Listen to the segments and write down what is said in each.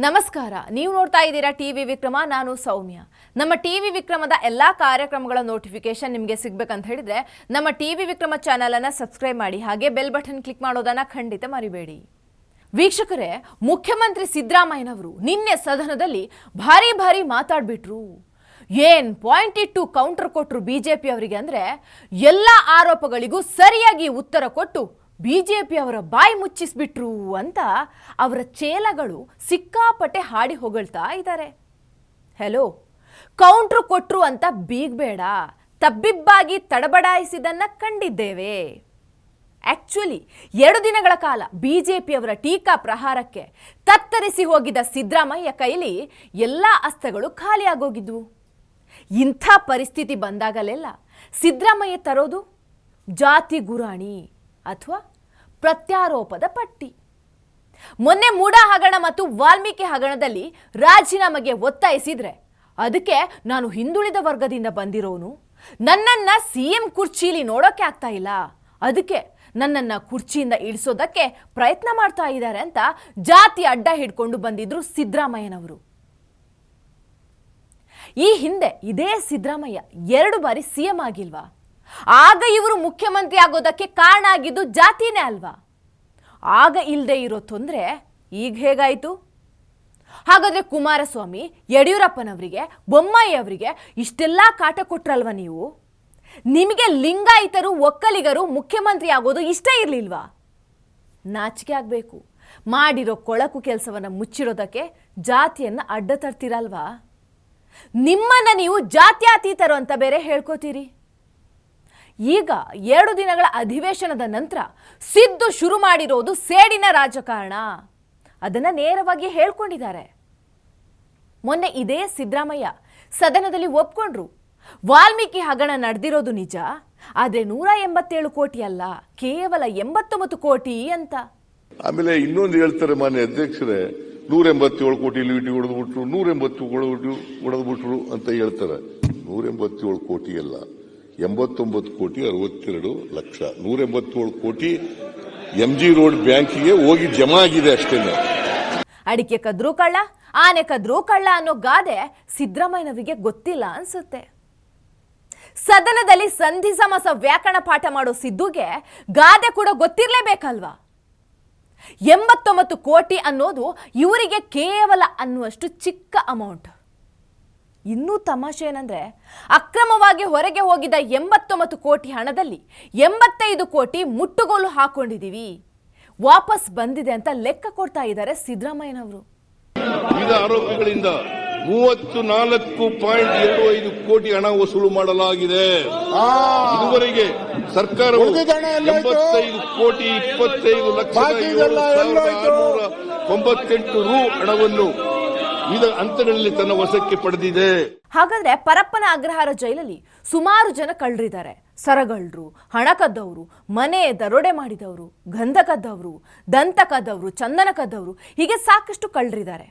ನಮಸ್ಕಾರ. ನೀವು ನೋಡ್ತಾ ಇದ್ದೀರಾ ಟಿವಿ ವಿಕ್ರಮ. ನಾನು ಸೌಮ್ಯ. ನಮ್ಮ ಟಿವಿ ವಿಕ್ರಮದ ಎಲ್ಲಾ ಕಾರ್ಯಕ್ರಮಗಳ ನೋಟಿಫಿಕೇಶನ್ ನಿಮಗೆ ಸಿಗಬೇಕಂತ ಹೇಳಿದ್ರೆ ನಮ್ಮ ಟಿವಿ ವಿಕ್ರಮ ಚಾನೆಲ್ ಅನ್ನು ಸಬ್ಸ್ಕ್ರೈಬ್ ಮಾಡಿ, ಹಾಗೆ ಬೆಲ್ ಬಟನ್ ಕ್ಲಿಕ್ ಮಾಡೋದನ್ನ ಖಂಡಿತ ಮರಿಬೇಡಿ. ವೀಕ್ಷಕರೇ, ಮುಖ್ಯಮಂತ್ರಿ ಸಿದ್ದರಾಮಯ್ಯನವರು ನಿನ್ನೆ ಸದನದಲ್ಲಿ ಭಾರಿ ಮಾತಾಡ್ಬಿಟ್ರು. ಏನ್ ಪಾಯಿಂಟ್ ಇಟ್ಟು ಕೌಂಟರ್ ಕೊಟ್ಟರು ಬಿಜೆಪಿ ಅವರಿಗೆ ಅಂದ್ರೆ, ಎಲ್ಲ ಆರೋಪಗಳಿಗೂ ಸರಿಯಾಗಿ ಉತ್ತರ ಕೊಟ್ಟು ಬಿಜೆಪಿ ಅವರ ಬಾಯಿ ಮುಚ್ಚಿಸ್ಬಿಟ್ರು ಅಂತ ಅವರ ಚೇಲಗಳು ಸಿಕ್ಕಾಪಟ್ಟೆ ಹಾಡಿ ಹೊಗಳ್ತಾ ಇದ್ದಾರೆ. ಹೆಲೋ, ಕೌಂಟ್ರು ಕೊಟ್ರು ಅಂತ ಬೀಗಬೇಡ, ತಬ್ಬಿಬ್ಬಾಗಿ ತಡಬಡಾಯಿಸಿದನ್ನ ಕಂಡಿದ್ದೇವೆ. ಆಕ್ಚುಲಿ 2 ದಿನಗಳ ಕಾಲ ಬಿಜೆಪಿ ಅವರ ಟೀಕಾ ಪ್ರಹಾರಕ್ಕೆ ತತ್ತರಿಸಿ ಹೋಗಿದ್ದ ಸಿದ್ದರಾಮಯ್ಯ ಕೈಲಿ ಎಲ್ಲ ಅಸ್ತ್ರಗಳು ಖಾಲಿಯಾಗೋಗಿದ್ವು. ಇಂಥ ಪರಿಸ್ಥಿತಿ ಬಂದಾಗಲೆಲ್ಲ ಸಿದ್ದರಾಮಯ್ಯ ತರೋದು ಜಾತಿ ಗುರಾಣಿ ಅಥವಾ ಪ್ರತ್ಯಾರೋಪದ ಪಟ್ಟಿ. ಮೊನ್ನೆ ಮೂಡಾ ಹಗರಣ ಮತ್ತು ವಾಲ್ಮೀಕಿ ಹಗರಣದಲ್ಲಿ ರಾಜೀನಾಮೆಗೆ ಒತ್ತಾಯಿಸಿದ್ರೆ, ಅದಕ್ಕೆ ನಾನು ಹಿಂದುಳಿದ ವರ್ಗದಿಂದ ಬಂದಿರೋನು, ನನ್ನನ್ನ ಸಿಎಂ ಕುರ್ಚಿಲಿ ನೋಡೋಕೆ ಆಗ್ತಾ ಇಲ್ಲ, ಅದಕ್ಕೆ ನನ್ನನ್ನ ಕುರ್ಚಿಯಿಂದ ಇಳಿಸೋದಕ್ಕೆ ಪ್ರಯತ್ನ ಮಾಡ್ತಾ ಇದ್ದಾರೆ ಅಂತ ಜಾತಿ ಅಡ್ಡ ಹಿಡ್ಕೊಂಡು ಬಂದಿದ್ರು ಸಿದ್ದರಾಮಯ್ಯನವರು. ಈ ಹಿಂದೆ ಇದೇ ಸಿದ್ದರಾಮಯ್ಯ 2 ಬಾರಿ ಸಿಎಂ ಆಗಿಲ್ವಾ? ಆಗ ಇವರು ಮುಖ್ಯಮಂತ್ರಿ ಆಗೋದಕ್ಕೆ ಕಾರಣ ಆಗಿದ್ದು ಜಾತಿನೇ ಅಲ್ವಾ? ಆಗ ಇಲ್ಲದೆ ಇರೋ ತೊಂದರೆ ಈಗ ಹೇಗಾಯಿತು? ಹಾಗಾದ್ರೆ ಕುಮಾರಸ್ವಾಮಿ, ಯಡಿಯೂರಪ್ಪನವರಿಗೆ, ಬೊಮ್ಮಾಯಿ ಅವರಿಗೆ ಇಷ್ಟೆಲ್ಲ ಕಾಟ ಕೊಟ್ರಲ್ವ ನೀವು? ನಿಮಗೆ ಲಿಂಗಾಯಿತರು, ಒಕ್ಕಲಿಗರು ಮುಖ್ಯಮಂತ್ರಿ ಆಗೋದು ಇಷ್ಟ ಇರಲಿಲ್ವಾ? ನಾಚಿಕೆ ಆಗಬೇಕು. ಮಾಡಿರೋ ಕೊಳಕು ಕೆಲಸವನ್ನು ಮುಚ್ಚಿರೋದಕ್ಕೆ ಜಾತಿಯನ್ನು ಅಡ್ಡ ತರ್ತೀರಲ್ವಾ? ನಿಮ್ಮನ್ನ ನೀವು ಜಾತ್ಯತೀತರು ಅಂತ ಬೇರೆ ಹೇಳ್ಕೋತೀರಿ. ಈಗ 2 ದಿನಗಳ ಅಧಿವೇಶನದ ನಂತರ ಸಿದ್ದು ಶುರು ಮಾಡಿರೋದು ಸೇಡಿನ ರಾಜಕಾರಣ. ಅದನ್ನ ನೇರವಾಗಿ ಹೇಳ್ಕೊಂಡಿದ್ದಾರೆ. ಮೊನ್ನೆ ಇದೇ ಸಿದ್ದರಾಮಯ್ಯ ಸದನದಲ್ಲಿ ಒಪ್ಕೊಂಡ್ರು, ವಾಲ್ಮೀಕಿ ಹಗರಣ ನಡೆದಿರೋದು ನಿಜ, ಆದ್ರೆ 187 ಕೋಟಿ ಅಲ್ಲ, ಕೇವಲ 89 ಕೋಟಿ ಅಂತ. ಆಮೇಲೆ ಇನ್ನೊಂದು ಹೇಳ್ತಾರೆ ಮಾನ್ಯ ಅಧ್ಯಕ್ಷರೇ, 187 ಕೋಟಿ ಲೀಟಿ ಹೊಡೆದ್ಬಿಟ್ರು, 187 ಹೊಡೆದ್ಬಿಟ್ರು ಅಂತ ಹೇಳ್ತಾರೆ. 187 ಕೋಟಿ ಅಲ್ಲ, 89 ಕೋಟಿ 62 ಲಕ್ಷ. 187 ಕೋಟಿ MG ರೋಡ್ ಬ್ಯಾಂಕಿಗೆ ಹೋಗಿ ಜಮಾ ಆಗಿದೆ ಅಷ್ಟೇ. ಅಡಿಕೆ ಕದ್ರು ಕಳ್ಳ, ಆನೆ ಕದ್ರು ಕಳ್ಳ ಅನ್ನೋ ಗಾದೆ ಸಿದ್ದರಾಮಯ್ಯನವರಿಗೆ ಗೊತ್ತಿಲ್ಲ ಅನ್ಸುತ್ತೆ. ಸದನದಲ್ಲಿ ಸಂಧಿ ಸಮಾಸ ವ್ಯಾಕರಣ ಪಾಠ ಮಾಡೋ ಸಿದ್ದುಗೆ ಗಾದೆ ಕೂಡ ಗೊತ್ತಿರಲೇಬೇಕಲ್ವಾ? 89 ಕೋಟಿ ಅನ್ನೋದು ಇವರಿಗೆ ಕೇವಲ ಅನ್ನುವಷ್ಟು ಚಿಕ್ಕ ಅಮೌಂಟ್. ಇನ್ನೂ ತಮಾಷೆ ಏನಂದ್ರೆ, ಅಕ್ರಮವಾಗಿ ಹೊರಗೆ ಹೋಗಿದ್ದ 89 ಕೋಟಿ ಹಣದಲ್ಲಿ 85 ಕೋಟಿ ಮುಟ್ಟುಗೋಲು ಹಾಕೊಂಡಿದೀವಿ, ವಾಪಸ್ ಬಂದಿದೆ ಅಂತ ಲೆಕ್ಕ ಕೊಡ್ತಾ ಇದ್ದಾರೆ ಸಿದ್ದರಾಮಯ್ಯನವರು. ವಿವಿಧ ಆರೋಪಗಳಿಂದ 34.25 ಕೋಟಿ ಹಣ ವಸೂಲು ಮಾಡಲಾಗಿದೆ. ಇದುವರೆಗೆ ಸರ್ಕಾರವು 85 ಕೋಟಿ 25 ಲಕ್ಷ 7,698 ರು ಹಣವನ್ನು ವಿವಿಧ ಹಂತಗಳಲ್ಲಿ ತನ್ನ ವಶಕ್ಕೆ ಪಡೆದಿದೆ. ಹಾಗಾದ್ರೆ ಪರಪ್ಪನ ಅಗ್ರಹಾರ ಜೈಲಲ್ಲಿ ಸುಮಾರು ಜನ ಕಳ್ಳರಿದ್ದಾರೆ. ಸರಗಳ್ಳರು, ಹಣ ಕದ್ದವರು, ಮನೆ ದರೋಡೆ ಮಾಡಿದವರು, ಗಂಧ ಕದ್ದವರು, ದಂತ ಕದ್ದವರು, ಚಂದನ ಕದ್ದವರು, ಹೀಗೆ ಸಾಕಷ್ಟು ಕಳ್ಳರಿದ್ದಾರೆ.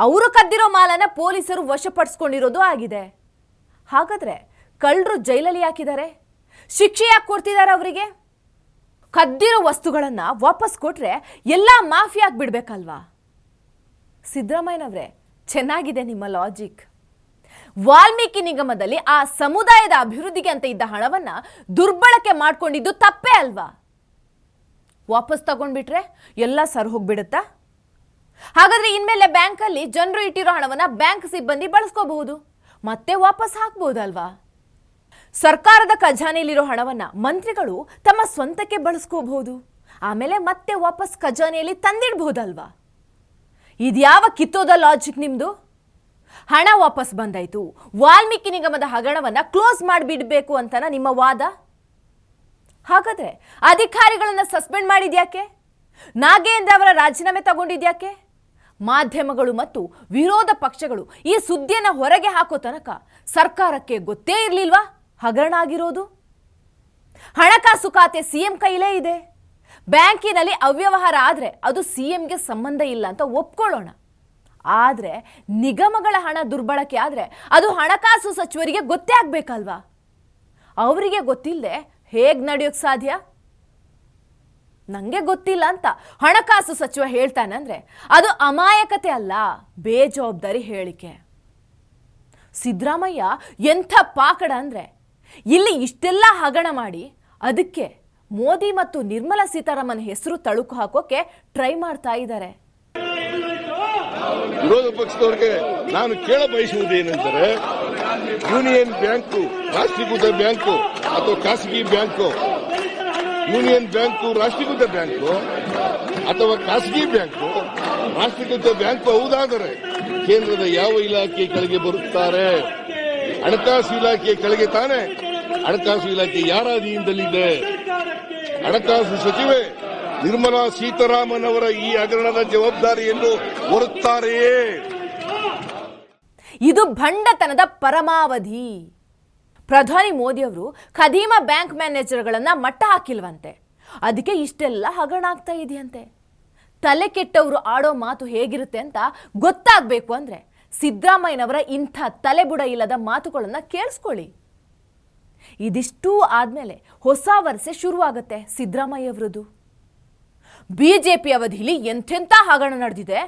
ಅವರು ಕದ್ದಿರೋ ಮಾಲನ್ನ ಪೊಲೀಸರು ವಶಪಡಿಸ್ಕೊಂಡಿರೋದು ಆಗಿದೆ. ಹಾಗಾದ್ರೆ ಕಳ್ಳರು ಜೈಲಲ್ಲಿ ಹಾಕಿದ್ದಾರೆ, ಶಿಕ್ಷೆ ಯಾಕೆ ಕೊಡ್ತಿದ್ದಾರೆ ಅವರಿಗೆ? ಕದ್ದಿರೋ ವಸ್ತುಗಳನ್ನ ವಾಪಸ್ ಕೊಟ್ರೆ ಎಲ್ಲ ಮಾಫಿ ಆಗ್ಬಿಡ್ಬೇಕಲ್ವಾ? ಸಿದ್ದರಾಮಯ್ಯನವರೇ, ಚೆನ್ನಾಗಿದೆ ನಿಮ್ಮ ಲಾಜಿಕ್. ವಾಲ್ಮೀಕಿ ನಿಗಮದಲ್ಲಿ ಆ ಸಮುದಾಯದ ಅಭಿವೃದ್ಧಿಗೆ ಅಂತ ಇದ್ದ ಹಣವನ್ನ ದುರ್ಬಳಕೆ ಮಾಡ್ಕೊಂಡಿದ್ದು ತಪ್ಪೇ ಅಲ್ವಾ? ವಾಪಸ್ ತಗೊಂಡ್ಬಿಟ್ರೆ ಎಲ್ಲ ಸರ್ ಹೋಗ್ಬಿಡುತ್ತಾ? ಹಾಗಾದ್ರೆ ಇನ್ಮೇಲೆ ಬ್ಯಾಂಕಲ್ಲಿ ಜನರು ಇಟ್ಟಿರೋ ಹಣವನ್ನ ಬ್ಯಾಂಕ್ ಸಿಬ್ಬಂದಿ ಬಳಸ್ಕೋಬಹುದು, ಮತ್ತೆ ವಾಪಸ್ ಹಾಕ್ಬಹುದಲ್ವಾ? ಸರ್ಕಾರದ ಖಜಾನೆಯಲ್ಲಿರೋ ಹಣವನ್ನ ಮಂತ್ರಿಗಳು ತಮ್ಮ ಸ್ವಂತಕ್ಕೆ ಬಳಸ್ಕೋಬಹುದು, ಆಮೇಲೆ ಮತ್ತೆ ವಾಪಸ್ ಖಜಾನೆಯಲ್ಲಿ ತಂದಿಡಬಹುದಲ್ವಾ? ಇದ್ಯಾವ ಕಿತ್ತೋದ ಲಾಜಿಕ್ ನಿಮ್ದು? ಹಣ ವಾಪಸ್ ಬಂದಾಯ್ತು, ವಾಲ್ಮೀಕಿ ನಿಗಮದ ಹಗರಣವನ್ನ ಕ್ಲೋಸ್ ಮಾಡಿಬಿಡ್ಬೇಕು ಅಂತನ ನಿಮ್ಮ ವಾದ? ಹಾಗಾದ್ರೆ ಅಧಿಕಾರಿಗಳನ್ನ ಸಸ್ಪೆಂಡ್ ಮಾಡಿದ್ಯಾಕೆ? ನಾಗೇಂದ್ರ ಅವರ ರಾಜೀನಾಮೆ ತಗೊಂಡಿದ್ಯಾಕೆ? ಮಾಧ್ಯಮಗಳು ಮತ್ತು ವಿರೋಧ ಪಕ್ಷಗಳು ಈ ಸುದ್ದಿಯನ್ನ ಹೊರಗೆ ಹಾಕೋ ತನಕ ಸರ್ಕಾರಕ್ಕೆ ಗೊತ್ತೇ ಇರಲಿಲ್ವಾ ಹಗರಣ ಆಗಿರೋದು? ಹಣಕಾಸು ಖಾತೆ ಸಿಎಂ ಕೈಲೇ ಇದೆ. ಬ್ಯಾಂಕಿನಲ್ಲಿ ಅವ್ಯವಹಾರ ಆದ್ರೆ ಅದು ಸಿಎಂಗೆ ಸಂಬಂಧ ಇಲ್ಲ ಅಂತ ಒಪ್ಕೊಳ್ಳೋಣ. ಆದ್ರೆ ನಿಗಮಗಳ ಹಣ ದುರ್ಬಳಕೆ ಆದ್ರೆ ಅದು ಹಣಕಾಸು ಸಚಿವರಿಗೆ ಗೊತ್ತೇ ಆಗ್ಬೇಕಲ್ವಾ? ಅವರಿಗೆ ಗೊತ್ತಿಲ್ಲದೆ ಹೇಗ್ ನಡೆಯೋಕ್ ಸಾಧ್ಯ? ನಂಗೆ ಗೊತ್ತಿಲ್ಲ ಅಂತ ಹಣಕಾಸು ಸಚಿವ ಹೇಳ್ತಾನಂದ್ರೆ ಅದು ಅಮಾಯಕತೆ ಅಲ್ಲ, ಬೇಜವಾಬ್ದಾರಿ ಹೇಳಿಕೆ. ಸಿದ್ದರಾಮಯ್ಯ ಎಂಥ ಪಾಕಡ ಅಂದ್ರೆ ಇಲ್ಲಿ ಇಷ್ಟೆಲ್ಲ ಹಗರಣ ಮಾಡಿ ಅದಕ್ಕೆ ಮೋದಿ ಮತ್ತು ನಿರ್ಮಲಾ ಸೀತಾರಾಮನ್ ಹೆಸರು ತಳುಕು ಹಾಕೋಕೆ ಟ್ರೈ ಮಾಡ್ತಾ ಇದ್ದಾರೆ. ವಿರೋಧ ಪಕ್ಷದವರಿಗೆ ನಾನು ಕೇಳ ಬಯಸುವುದೇನೆಂದರೆ, ಯೂನಿಯನ್ ಬ್ಯಾಂಕು ರಾಷ್ಟ್ರೀಕೃತ ಬ್ಯಾಂಕು ಅಥವಾ ಖಾಸಗಿ ಬ್ಯಾಂಕು, ಯೂನಿಯನ್ ಬ್ಯಾಂಕು ರಾಷ್ಟ್ರೀಕೃತ ಬ್ಯಾಂಕು ಅಥವಾ ಖಾಸಗಿ ಬ್ಯಾಂಕು ರಾಷ್ಟ್ರೀಕೃತ ಬ್ಯಾಂಕು ಹೌದಾದರೆ ಕೇಂದ್ರದ ಯಾವ ಇಲಾಖೆ ಕೆಳಗೆ ಬರುತ್ತಾರೆ? ಹಣಕಾಸು ಇಲಾಖೆ ಕೆಳಗೆ ತಾನೆ. ಹಣಕಾಸು ಇಲಾಖೆ ಯಾರ ಅಧೀನದಲ್ಲಿದೆ? ಹಣಕಾಸು ಸಚಿವೆ ನಿರ್ಮಲಾ ಸೀತಾರಾಮನ್ ಅವರ ಈ ಹಗರಣದ ಜವಾಬ್ದಾರಿಯನ್ನು ಹೊರುತ್ತಾರೆಯೇ? ಇದು ಭಂಡತನದ ಪರಮಾವಧಿ. ಪ್ರಧಾನಿ ಮೋದಿ ಅವರು ಖದೀಮ ಬ್ಯಾಂಕ್ ಮ್ಯಾನೇಜರ್ಗಳನ್ನ ಮಟ್ಟ ಹಾಕಿಲ್ವಂತೆ, ಅದಕ್ಕೆ ಇಷ್ಟೆಲ್ಲ ಹಗರಣ ಆಗ್ತಾ ಇದೆಯಂತೆ. ತಲೆ ಕೆಟ್ಟವರು ಆಡೋ ಮಾತು ಹೇಗಿರುತ್ತೆ ಅಂತ ಗೊತ್ತಾಗಬೇಕು ಅಂದ್ರೆ ಸಿದ್ದರಾಮಯ್ಯನವರ ಇಂಥ ತಲೆಬುಡ ಇಲ್ಲದ ಮಾತುಗಳನ್ನ ಕೇಳಿಸ್ಕೊಳ್ಳಿ. ಇದಿಷ್ಟೂ ಆದ್ಮೇಲೆ ಹೊಸ ವರ್ಷ ಶುರುವಾಗುತ್ತೆ ಸಿದ್ದರಾಮಯ್ಯವರದು. ಬಿಜೆಪಿ ಅವಧಿಲಿ ಎಂತೆಂಥ ಹಗರಣ ನಡೆದಿದೆ,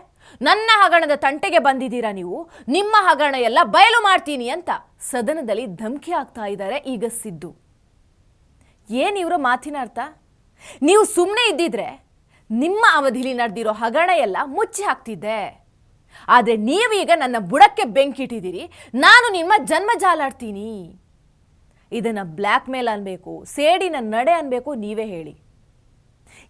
ನನ್ನ ಹಗರಣದ ತಂಟೆಗೆ ಬಂದಿದ್ದೀರಾ ನೀವು, ನಿಮ್ಮ ಹಗರಣ ಎಲ್ಲ ಬಯಲು ಮಾಡ್ತೀನಿ ಅಂತ ಸದನದಲ್ಲಿ ಧಮಕಿ ಆಗ್ತಾ ಇದ್ದಾರೆ ಈಗ ಸಿದ್ದು. ಏನ್ ಇವರ ಮಾತಿನ ಅರ್ಥ? ನೀವು ಸುಮ್ಮನೆ ಇದ್ದಿದ್ರೆ ನಿಮ್ಮ ಅವಧಿಲಿ ನಡೆದಿರೋ ಹಗರಣ ಎಲ್ಲ ಮುಚ್ಚಿ ಹಾಕ್ತಿದ್ದೆ, ಆದ್ರೆ ನೀವೀಗ ನನ್ನ ಬುಡಕ್ಕೆ ಬೆಂಕಿಟ್ಟಿದ್ದೀರಿ, ನಾನು ನಿಮ್ಮ ಜನ್ಮ ಜಾಲಾಡ್ತೀನಿ. ಇದನ್ನ ಬ್ಲ್ಯಾಕ್ ಮೇಲ್ ಅನ್ಬೇಕು, ಸೇಡಿನ ನಡೆ ಅನ್ಬೇಕು, ನೀವೇ ಹೇಳಿ.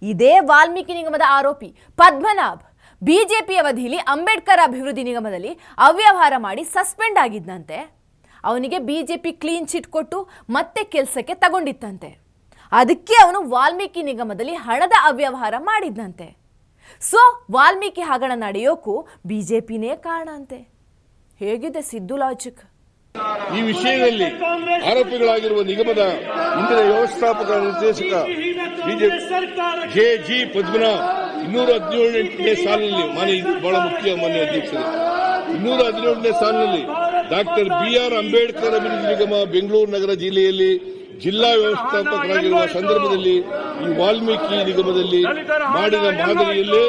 ಇದೇ ವಾಲ್ಮೀಕಿ ನಿಗಮದ ಆರೋಪಿ ಪದ್ಮನಾಭ್ ಬಿಜೆಪಿ ಅವಧಿಯಲ್ಲಿ ಅಂಬೇಡ್ಕರ್ ಅಭಿವೃದ್ಧಿ ನಿಗಮದಲ್ಲಿ ಅವ್ಯವಹಾರ ಮಾಡಿ ಸಸ್ಪೆಂಡ್ ಆಗಿದ್ದಂತೆ. ಅವನಿಗೆ ಬಿಜೆಪಿ ಕ್ಲೀನ್ ಚಿಟ್ ಕೊಟ್ಟು ಮತ್ತೆ ಕೆಲಸಕ್ಕೆ ತಗೊಂಡಿತ್ತಂತೆ. ಅದಕ್ಕೆ ಅವನು ವಾಲ್ಮೀಕಿ ನಿಗಮದಲ್ಲಿ ಹಣದ ಅವ್ಯವಹಾರ ಮಾಡಿದ್ದಂತೆ. ಸೊ ವಾಲ್ಮೀಕಿ ಹಗರಣ ನಡೆಯೋಕ್ಕೂ ಬಿಜೆಪಿನೇ ಕಾರಣ ಅಂತೆ. ಹೇಗಿದೆ ಸಿದ್ದು ಲಾಜಿಕ್? ಈ ವಿಷಯದಲ್ಲಿ ಆರೋಪಿಗಳಾಗಿರುವ ನಿಗಮದ ಇಂದಿನ ವ್ಯವಸ್ಥಾಪಕ ನಿರ್ದೇಶಕ ಜೆ.ಜಿ. ಪದ್ಮನಾಭ್ 217ನೇ ಸಾಲಿನಲ್ಲಿ, ಇದು ಬಹಳ ಮುಖ್ಯ ಮಾನ್ಯ ಅಧ್ಯಕ್ಷರೇ, 217ನೇ ಸಾಲಿನಲ್ಲಿ ಡಾಕ್ಟರ್ ಬಿ.ಆರ್. ಅಂಬೇಡ್ಕರ್ ಅಭಿವೃದ್ಧಿ ನಿಗಮ ಬೆಂಗಳೂರು ನಗರ ಜಿಲ್ಲೆಯಲ್ಲಿ ಜಿಲ್ಲಾ ವ್ಯವಸ್ಥಾಪಕರಾಗಿರುವ ಸಂದರ್ಭದಲ್ಲಿ ಈ ವಾಲ್ಮೀಕಿ ನಿಗಮದಲ್ಲಿ ಮಾಡಿದ ಮಾದರಿಯಲ್ಲೇ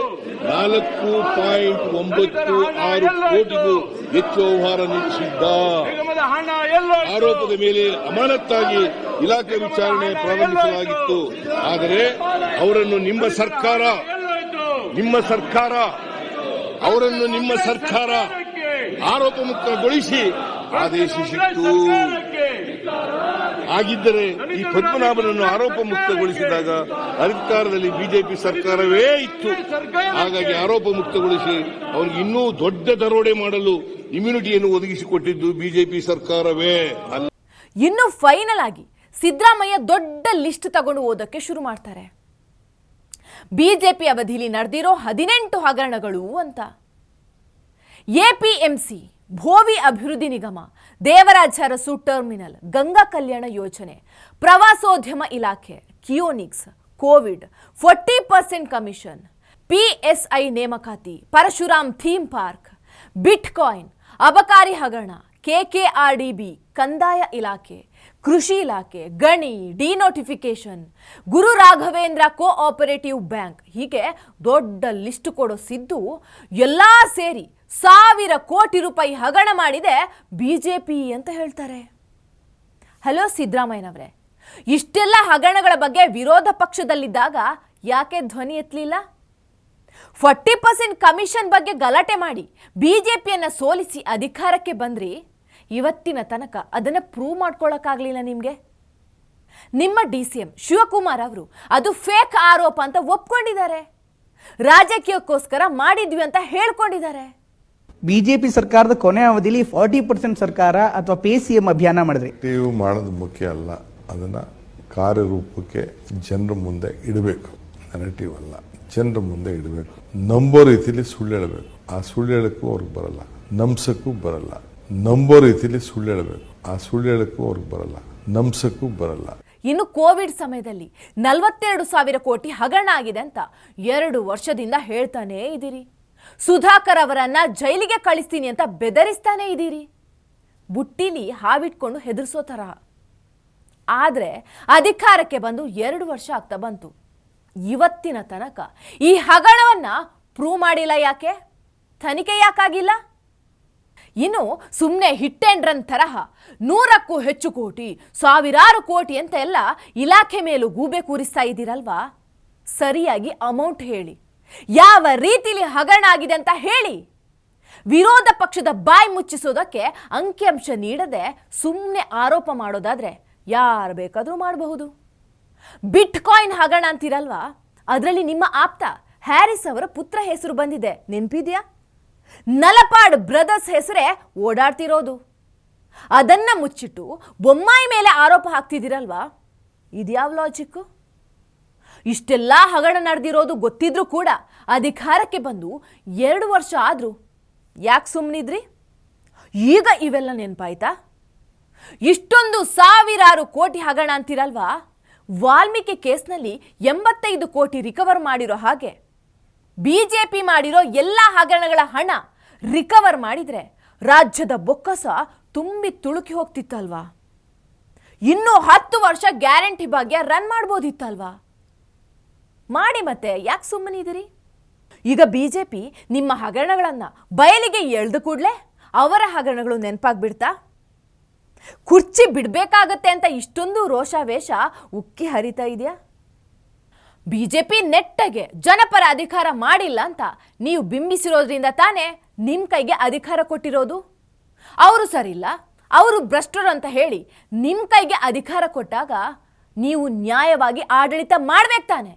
4.96 ಕೋಟಿಗೂ ಹೆಚ್ಚು ವ್ಯವಹಾರ ನಡೆಸಿದ್ದ ಆರೋಪದ ಮೇಲೆ ಅಮಾನತ್ತಾಗಿ ಇಲಾಖೆ ವಿಚಾರಣೆ ಪ್ರಾರಂಭಿಸಲಾಗಿತ್ತು. ಆದರೆ ಅವರನ್ನು ನಿಮ್ಮ ಸರ್ಕಾರ ಆರೋಪ ಮುಕ್ತಗೊಳಿಸಿ ಆದೇಶಿಸಿತ್ತು. ಆಗಿದ್ದರೆ ಈ ಪದ್ಮನಾಭನನ್ನು ಆರೋಪ ಮುಕ್ತಗೊಳಿಸಿದಾಗ ಅಧಿಕಾರದಲ್ಲಿ ಬಿಜೆಪಿ ಸರ್ಕಾರವೇ ಇತ್ತು. ಹಾಗಾಗಿ ಆರೋಪ ಮುಕ್ತಗೊಳಿಸಿ ಅವರಿಗೆ ಇನ್ನೂ ದೊಡ್ಡ ದರೋಡೆ ಮಾಡಲು ಇಮ್ಯುನಿಟಿಯನ್ನು ಒದಗಿಸಿಕೊಟ್ಟಿದ್ದು ಬಿಜೆಪಿ ಸರ್ಕಾರವೇ ಅಲ್ಲ. ಇನ್ನು ಫೈನಲ್ ಆಗಿ ಸಿದ್ದರಾಮಯ್ಯ ದೊಡ್ಡ ಲಿಸ್ಟ್ ತಗೊಂಡು ಓದಕ್ಕೆ ಶುರು ಮಾಡ್ತಾರೆ. ಬಿಜೆಪಿ ಅವಧಿಯಲ್ಲಿ ನಡೆದಿರೋ 18 ಹಗರಣಗಳು ಅಂತ. ಎಪಿಎಂಸಿ, ಭೋವಿ ಅಭಿವೃದ್ಧಿ ನಿಗಮ, ದೇವರಾಜ ಅರಸು ಟರ್ಮಿನಲ್, ಗಂಗಾ ಕಲ್ಯಾಣ ಯೋಜನೆ, ಪ್ರವಾಸೋದ್ಯಮ ಇಲಾಖೆ, ಕಿಯೋನಿಕ್ಸ್, ಕೋವಿಡ್, 40% ಕಮಿಷನ್, ಪಿಎಸ್ಐ ನೇಮಕಾತಿ, ಪರಶುರಾಮ್ ಥೀಮ್ ಪಾರ್ಕ್, ಬಿಟ್ಕಾಯಿನ್, ಅಬಕಾರಿ ಹಗರಣ, ಕೆಕೆಆರ್ಡಿಬಿ, ಕಂದಾಯ ಇಲಾಖೆ, ಕೃಷಿ ಇಲಾಖೆ, ಗಣಿ, denotification, Guru Raghavendra cooperative bank, ಹೀಗೆ ದೊಡ್ಡ ಲಿಸ್ಟ್ ಕೊಡೋ ಸಿದ್ದು ಎಲ್ಲಾ ಸೇರಿ 1000 ಕೋಟಿ ರೂಪಾಯಿ ಹಗರಣ ಮಾಡಿದೆ ಬಿಜೆಪಿ ಅಂತ ಹೇಳ್ತಾರೆ. ಹಲೋ ಸಿದ್ದರಾಮಯ್ಯನವರೇ, ಇಷ್ಟೆಲ್ಲ ಹಗರಣಗಳ ಬಗ್ಗೆ ವಿರೋಧ ಪಕ್ಷದಲ್ಲಿದ್ದಾಗ ಯಾಕೆ ಧ್ವನಿ ಎತ್ತಲಿಲ್ಲ? 40% ಕಮಿಷನ್ ಬಗ್ಗೆ ಗಲಾಟೆ ಮಾಡಿ ಬಿಜೆಪಿಯನ್ನ ಸೋಲಿಸಿ ಅಧಿಕಾರಕ್ಕೆ ಬಂದ್ರಿ. ಇವತ್ತಿನ ತನಕ ಅದನ್ನ ಪ್ರೂವ್ ಮಾಡ್ಕೊಳ್ಳೋಕ್ಕಾಗಲಿಲ್ಲ ನಿಮಗೆ. ನಿಮ್ಮ ಡಿಸಿಎಂ ಶಿವಕುಮಾರ್ ಅವರು ಅದು ಫೇಕ್ ಆರೋಪ ಅಂತ ಒಪ್ಕೊಂಡಿದ್ದಾರೆ, ರಾಜಕೀಯಕ್ಕೋಸ್ಕರ ಮಾಡಿದ್ವಿ ಅಂತ ಹೇಳ್ಕೊಂಡಿದ್ದಾರೆ. ಬಿಜೆಪಿ ಸರ್ಕಾರದ ಕೊನೆ ಅವಧಿಯಲ್ಲಿ 40% ಸರ್ಕಾರ ಅಥವಾ ಪೇ ಸಿಎಂ ಅಭಿಯಾನ ಮಾಡಿದ್ರಿ. ನೀವು ಮಾಡೋದು ಮುಖ್ಯ ಅಲ್ಲ, ಅದನ್ನ ಕಾರ್ಯರೂಪಕ್ಕೆ ಜನರ ಮುಂದೆ ಇಡಬೇಕು. ನೆಗೆಟಿವ್ ಅಲ್ಲ, ಜನರ ಮುಂದೆ ಇಡಬೇಕು. ನಂಬೋ ರೀತಿಯಲ್ಲಿ ಸುಳ್ಳು ಹೇಳಬೇಕು. ಆ ಸುಳ್ಳು ಹೇಳಕ್ಕೂ ಅವ್ರಿಗೆ ಬರಲ್ಲ, ನಂಬ್ಸಕ್ಕೂ ಬರಲ್ಲ. ನಂಬೋ ರೀತಿಯಲ್ಲಿ ಸುಳ್ಳು ಹೇಳಬೇಕು. ಆ ಸುಳ್ಳು ಹೇಳಕ್ಕೂ ಅವ್ರಿಗೆ ಬರಲ್ಲ, ನಂಬ್ಸಕ್ಕೂ ಬರಲ್ಲ. ಇನ್ನು ಕೋವಿಡ್ ಸಮಯದಲ್ಲಿ 42,000 ಕೋಟಿ ಹಗರಣ ಆಗಿದೆ ಅಂತ 2 ವರ್ಷದಿಂದ ಹೇಳ್ತಾನೇ ಇದ್ದೀರಿ. ಸುಧಾಕರ್ ಅವರನ್ನ ಜೈಲಿಗೆ ಕಳಿಸ್ತೀನಿ ಅಂತ ಬೆದರಿಸ್ತಾನೆ ಇದ್ದೀರಿ. ಬುಟ್ಟಿಲಿ ಹಾವಿಟ್ಕೊಂಡು ಹೆದರ್ಸೋ ತರ. ಆದ್ರೆ ಅಧಿಕಾರಕ್ಕೆ ಬಂದು 2 ವರ್ಷ ಆಗ್ತಾ ಬಂತು. ಇವತ್ತಿನ ತನಕ ಈ ಹಗರಣವನ್ನ ಪ್ರೂವ್ ಮಾಡಿಲ್ಲ. ಯಾಕೆ? ತನಿಖೆ ಯಾಕಾಗಿಲ್ಲ? ಇನ್ನು ಸುಮ್ಮನೆ ಹಿಟ್ ಅಂಡ್ ರನ್ ತರಹ 100ಕ್ಕೂ ಹೆಚ್ಚು ಕೋಟಿ, ಸಾವಿರಾರು ಕೋಟಿ ಅಂತ ಎಲ್ಲ ಇಲಾಖೆ ಮೇಲೂ ಗೂಬೆ ಕೂರಿಸ್ತಾ ಇದ್ದೀರಲ್ವಾ? ಸರಿಯಾಗಿ ಅಮೌಂಟ್ ಹೇಳಿ, ಯಾವ ರೀತಿಲಿ ಹಗರಣ ಆಗಿದೆ ಅಂತ ಹೇಳಿ. ವಿರೋಧ ಪಕ್ಷದ ಬಾಯಿ ಮುಚ್ಚಿಸೋದಕ್ಕೆ ಅಂಕಿಅಂಶ ನೀಡದೆ ಸುಮ್ಮನೆ ಆರೋಪ ಮಾಡೋದಾದ್ರೆ ಯಾರು ಬೇಕಾದರೂ ಮಾಡಬಹುದು. ಬಿಟ್ಕಾಯಿನ್ ಹಗರಣ ಅಂತಿರಲ್ವಾ, ಅದರಲ್ಲಿ ನಿಮ್ಮ ಆಪ್ತ ಹ್ಯಾರಿಸ್ ಅವರ ಪುತ್ರ ಹೆಸರು ಬಂದಿದೆ, ನೆನಪಿದೆಯಾ? ನಲಪಾಡ್ ಬ್ರದರ್ಸ್ ಹೆಸರೇ ಓಡಾಡ್ತಿರೋದು. ಅದನ್ನ ಮುಚ್ಚಿಟ್ಟು ಬೊಮ್ಮಾಯಿ ಮೇಲೆ ಆರೋಪ ಹಾಕ್ತಿದ್ದೀರಲ್ವಾ? ಇದ್ಯಾವ ಲಾಜಿಕ್ಕು? ಇಷ್ಟೆಲ್ಲ ಹಗರಣ ನಡೆದಿರೋದು ಗೊತ್ತಿದ್ರೂ ಕೂಡ ಅಧಿಕಾರಕ್ಕೆ ಬಂದು 2 ವರ್ಷ ಆದರೂ ಯಾಕೆ ಸುಮ್ಮನಿದ್ರಿ? ಈಗ ಇವೆಲ್ಲ ನೆನಪಾಯ್ತಾ? ಇಷ್ಟೊಂದು ಸಾವಿರಾರು ಕೋಟಿ ಹಗರಣ ಅಂತಿರಲ್ವಾ? ವಾಲ್ಮೀಕಿ ಕೇಸ್ನಲ್ಲಿ 85 ಕೋಟಿ ರಿಕವರ್ ಮಾಡಿರೋ ಹಾಗೆ ಬಿಜೆಪಿ ಮಾಡಿರೋ ಎಲ್ಲ ಹಗರಣಗಳ ಹಣ ರಿಕವರ್ ಮಾಡಿದ್ರೆ ರಾಜ್ಯದ ಬೊಕ್ಕಸ ತುಂಬಿ ತುಳುಕಿ ಹೋಗ್ತಿತ್ತಲ್ವಾ? ಇನ್ನೂ 10 ವರ್ಷ ಗ್ಯಾರಂಟಿ ಭಾಗ್ಯ ರನ್ ಮಾಡ್ಬೋದಿತ್ತಲ್ವಾ? ಮಾಡಿ ಮತ್ತೆ ಯಾಕೆ ಸುಮ್ಮನಿದ್ದೀರಿ? ಈಗ ಬಿಜೆಪಿ ನಿಮ್ಮ ಹಗರಣಗಳನ್ನು ಬಯಲಿಗೆ ಎಳೆದ ಕೂಡಲೇ ಅವರ ಹಗರಣಗಳು ನೆನಪಾಗ್ಬಿಡ್ತಾ? ಕುರ್ಚಿ ಬಿಡಬೇಕಾಗತ್ತೆ ಅಂತ ಇಷ್ಟೊಂದು ರೋಷಾವೇಶ ಉಕ್ಕಿ ಹರಿತಾ ಇದೆಯಾ? ಬಿಜೆಪಿ ನೆಟ್ಟಗೆ ಜನಪರ ಅಧಿಕಾರ ಮಾಡಿಲ್ಲ ಅಂತ ನೀವು ಬಿಂಬಿಸಿರೋದ್ರಿಂದ ತಾನೇ ನಿಮ್ಮ ಕೈಗೆ ಅಧಿಕಾರ ಕೊಟ್ಟಿರೋದು. ಅವರು ಸರಿಯಿಲ್ಲ, ಅವರು ಭ್ರಷ್ಟರು ಅಂತ ಹೇಳಿ ನಿಮ್ಮ ಕೈಗೆ ಅಧಿಕಾರ ಕೊಟ್ಟಾಗ ನೀವು ನ್ಯಾಯವಾಗಿ ಆಡಳಿತ ಮಾಡ್ಬೇಕು ತಾನೆ.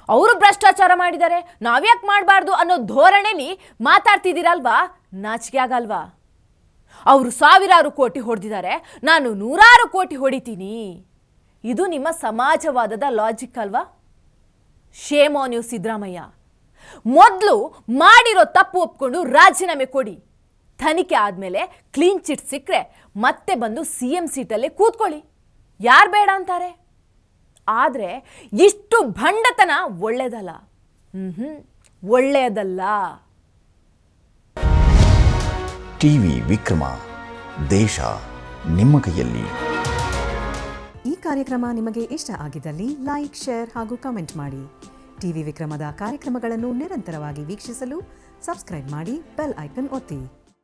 ಅವರು ಭ್ರಷ್ಟಾಚಾರ ಮಾಡಿದ್ದಾರೆ, ನಾವ್ಯಾಕೆ ಮಾಡಬಾರ್ದು ಅನ್ನೋ ಧೋರಣೆಯಲ್ಲಿ ಮಾತಾಡ್ತಿದ್ದೀರಲ್ವಾ? ನಾಚಿಕೆ ಆಗಲ್ವಾ? ಅವರು ಸಾವಿರಾರು ಕೋಟಿ ಹೊಡೆದಿದ್ದಾರೆ, ನಾನು 100 ಕೋಟಿ ಹೊಡಿತೀನಿ. ಇದು ನಿಮ್ಮ ಸಮಾಜವಾದದ ಲಾಜಿಕ್ ಅಲ್ವಾ? Shame on you Siddaramaiah. ಮೊದಲು ಮಾಡಿರೋ ತಪ್ಪು ಒಪ್ಕೊಂಡು ರಾಜೀನಾಮೆ ಕೊಡಿ. ತನಿಖೆ ಆದಮೇಲೆ ಕ್ಲೀನ್ ಚಿಟ್ ಸಿಕ್ಕರೆ ಮತ್ತೆ ಬಂದು CM ಸೀಟಲ್ಲೇ ಕೂತ್ಕೊಳ್ಳಿ. ಯಾರು ಬೇಡ ಅಂತಾರೆ? ಆದರೆ ಇಷ್ಟು ಭಂಡತನ ಒಳ್ಳೆಯದಲ್ಲ, ಒಳ್ಳೆಯದಲ್ಲ. ಟಿವಿ ವಿಕ್ರಮ, ದೇಶ ನಿಮ್ಮ ಕೈಯಲ್ಲಿ. ಈ ಕಾರ್ಯಕ್ರಮ ನಿಮಗೆ ಇಷ್ಟ ಆಗಿದ್ದಲ್ಲಿ ಲೈಕ್, ಶೇರ್ ಹಾಗೂ ಕಮೆಂಟ್ ಮಾಡಿ. ಟಿವಿ ವಿಕ್ರಮದ ಕಾರ್ಯಕ್ರಮಗಳನ್ನು ನಿರಂತರವಾಗಿ ವೀಕ್ಷಿಸಲು ಸಬ್ಸ್ಕ್ರೈಬ್ ಮಾಡಿ, ಬೆಲ್ ಐಕನ್ ಒತ್ತಿ.